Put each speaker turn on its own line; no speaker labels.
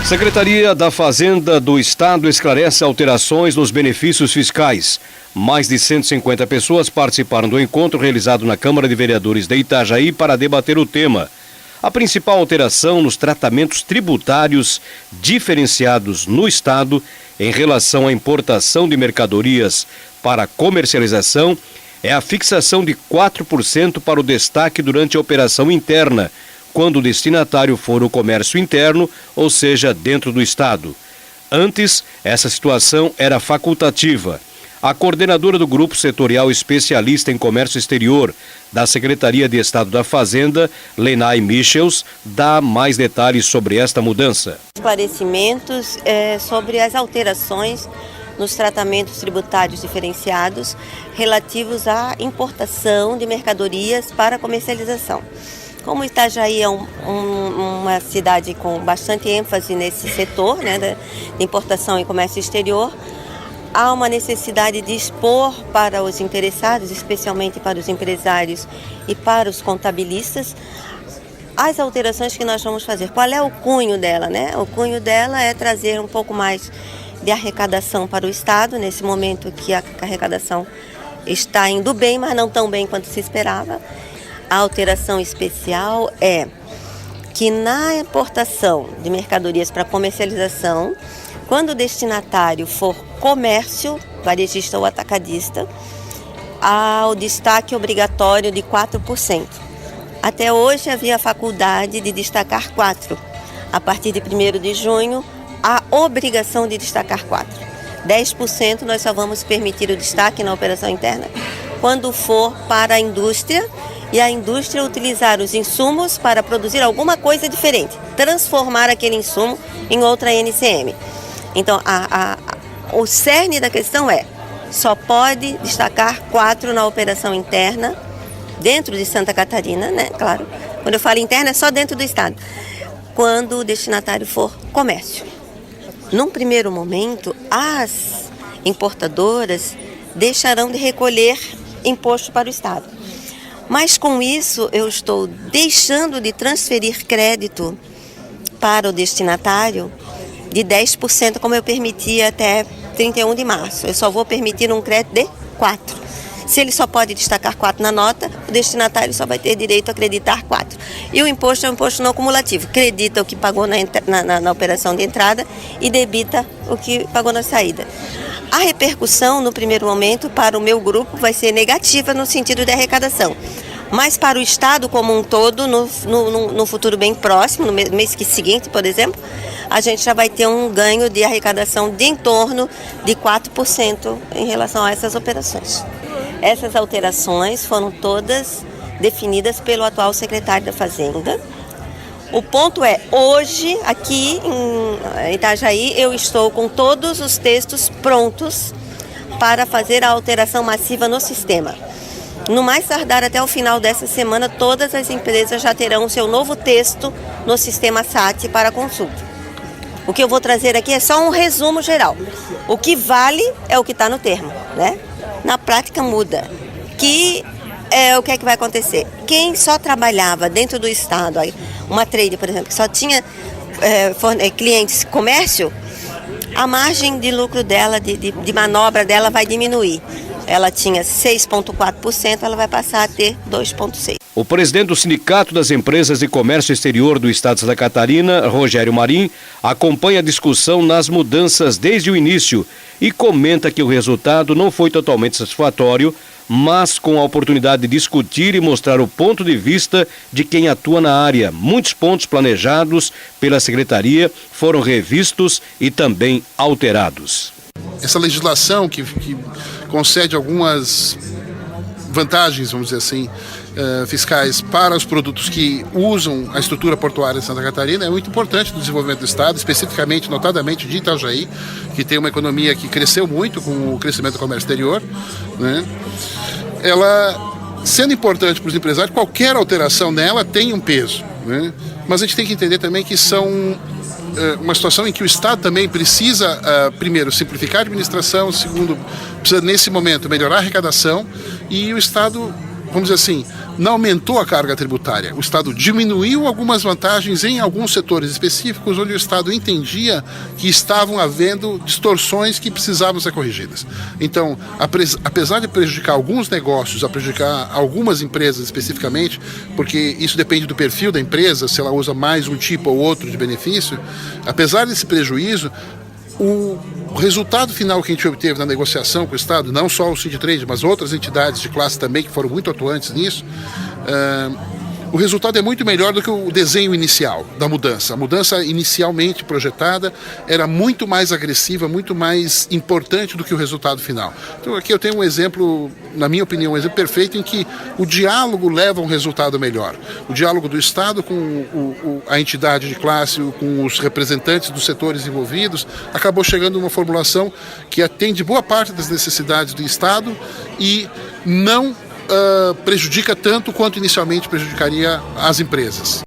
Secretaria da Fazenda do Estado esclarece alterações nos benefícios fiscais. Mais de 150 pessoas participaram do encontro realizado na Câmara de Vereadores de Itajaí para debater o tema. A principal alteração nos tratamentos tributários diferenciados no Estado em relação à importação de mercadorias para comercialização é a fixação de 4% para o destaque durante a operação interna, quando o destinatário for o comércio interno, ou seja, dentro do Estado. Antes, essa situação era facultativa. A coordenadora do Grupo Setorial Especialista em Comércio Exterior da Secretaria de Estado da Fazenda, Lenay Michels, dá mais detalhes sobre esta mudança.
Esclarecimentos sobre as alterações nos tratamentos tributários diferenciados relativos à importação de mercadorias para comercialização. Como Itajaí é uma cidade com bastante ênfase nesse setor, de importação e comércio exterior, há uma necessidade de expor para os interessados, especialmente para os empresários e para os contabilistas, as alterações que nós vamos fazer. Qual é o cunho dela? O cunho dela é trazer um pouco mais de arrecadação para o Estado, nesse momento que a arrecadação está indo bem, mas não tão bem quanto se esperava. A alteração especial é que na importação de mercadorias para comercialização, quando o destinatário for comércio, varejista ou atacadista, há o destaque obrigatório de 4%. Até hoje havia a faculdade de destacar 4%. A partir de 1º de junho, a obrigação de destacar 4%. 10% nós só vamos permitir o destaque na operação interna quando for para a indústria e a indústria utilizar os insumos para produzir alguma coisa diferente, transformar aquele insumo em outra NCM. Então, o cerne da questão só pode destacar 4% na operação interna, dentro de Santa Catarina, claro. Quando eu falo interna, é só dentro do Estado, quando o destinatário for comércio. Num primeiro momento, as importadoras deixarão de recolher imposto para o Estado. Mas com isso, eu estou deixando de transferir crédito para o destinatário de 10%, como eu permiti até 31 de março. Eu só vou permitir um crédito de 4%. Se ele só pode destacar 4% na nota, o destinatário só vai ter direito a acreditar 4%. E o imposto é um imposto não cumulativo. Credita o que pagou na operação de entrada e debita o que pagou na saída. A repercussão, no primeiro momento, para o meu grupo vai ser negativa no sentido de arrecadação. Mas para o Estado como um todo, no futuro bem próximo, no mês seguinte, por exemplo, a gente já vai ter um ganho de arrecadação de em torno de 4% em relação a essas operações. Essas alterações foram todas definidas pelo atual secretário da Fazenda. O ponto hoje, aqui em Itajaí, eu estou com todos os textos prontos para fazer a alteração massiva no sistema. No mais tardar até o final dessa semana, todas as empresas já terão o seu novo texto no sistema SAT para consulta. O que eu vou trazer aqui é só um resumo geral. O que vale é o que está no termo, Na prática muda. O que é que vai acontecer? Quem só trabalhava dentro do Estado, uma trade, por exemplo, que só tinha clientes comércio, a margem de lucro dela, de manobra dela vai diminuir. Ela tinha 6,4%, ela vai passar a ter 2,6%.
O presidente do Sindicato das Empresas de Comércio Exterior do Estado de Santa Catarina, Rogério Marim, acompanha a discussão nas mudanças desde o início e comenta que o resultado não foi totalmente satisfatório, mas com a oportunidade de discutir e mostrar o ponto de vista de quem atua na área. Muitos pontos planejados pela Secretaria foram revistos e também alterados.
Essa legislação que concede algumas vantagens, vamos dizer assim, fiscais para os produtos que usam a estrutura portuária de Santa Catarina é muito importante no desenvolvimento do Estado, especificamente, notadamente de Itajaí, que tem uma economia que cresceu muito com o crescimento do comércio exterior, Ela, sendo importante para os empresários, qualquer alteração nela tem um peso, Mas a gente tem que entender também que são uma situação em que o Estado também precisa, primeiro, simplificar a administração, segundo, precisa nesse momento melhorar a arrecadação, e o Estado, vamos dizer assim, não aumentou a carga tributária. O Estado diminuiu algumas vantagens em alguns setores específicos onde o Estado entendia que estavam havendo distorções que precisavam ser corrigidas. Então, apesar de prejudicar alguns negócios, a prejudicar algumas empresas especificamente, porque isso depende do perfil da empresa, se ela usa mais um tipo ou outro de benefício, apesar desse prejuízo, o resultado final que a gente obteve na negociação com o Estado, não só o Sindtrade, mas outras entidades de classe também que foram muito atuantes nisso, o resultado é muito melhor do que o desenho inicial da mudança. A mudança inicialmente projetada era muito mais agressiva, muito mais importante do que o resultado final. Então aqui eu tenho um exemplo, na minha opinião, um exemplo perfeito em que o diálogo leva a um resultado melhor. O diálogo do Estado com a entidade de classe, com os representantes dos setores envolvidos, acabou chegando a uma formulação que atende boa parte das necessidades do Estado e não prejudica tanto quanto inicialmente prejudicaria as empresas.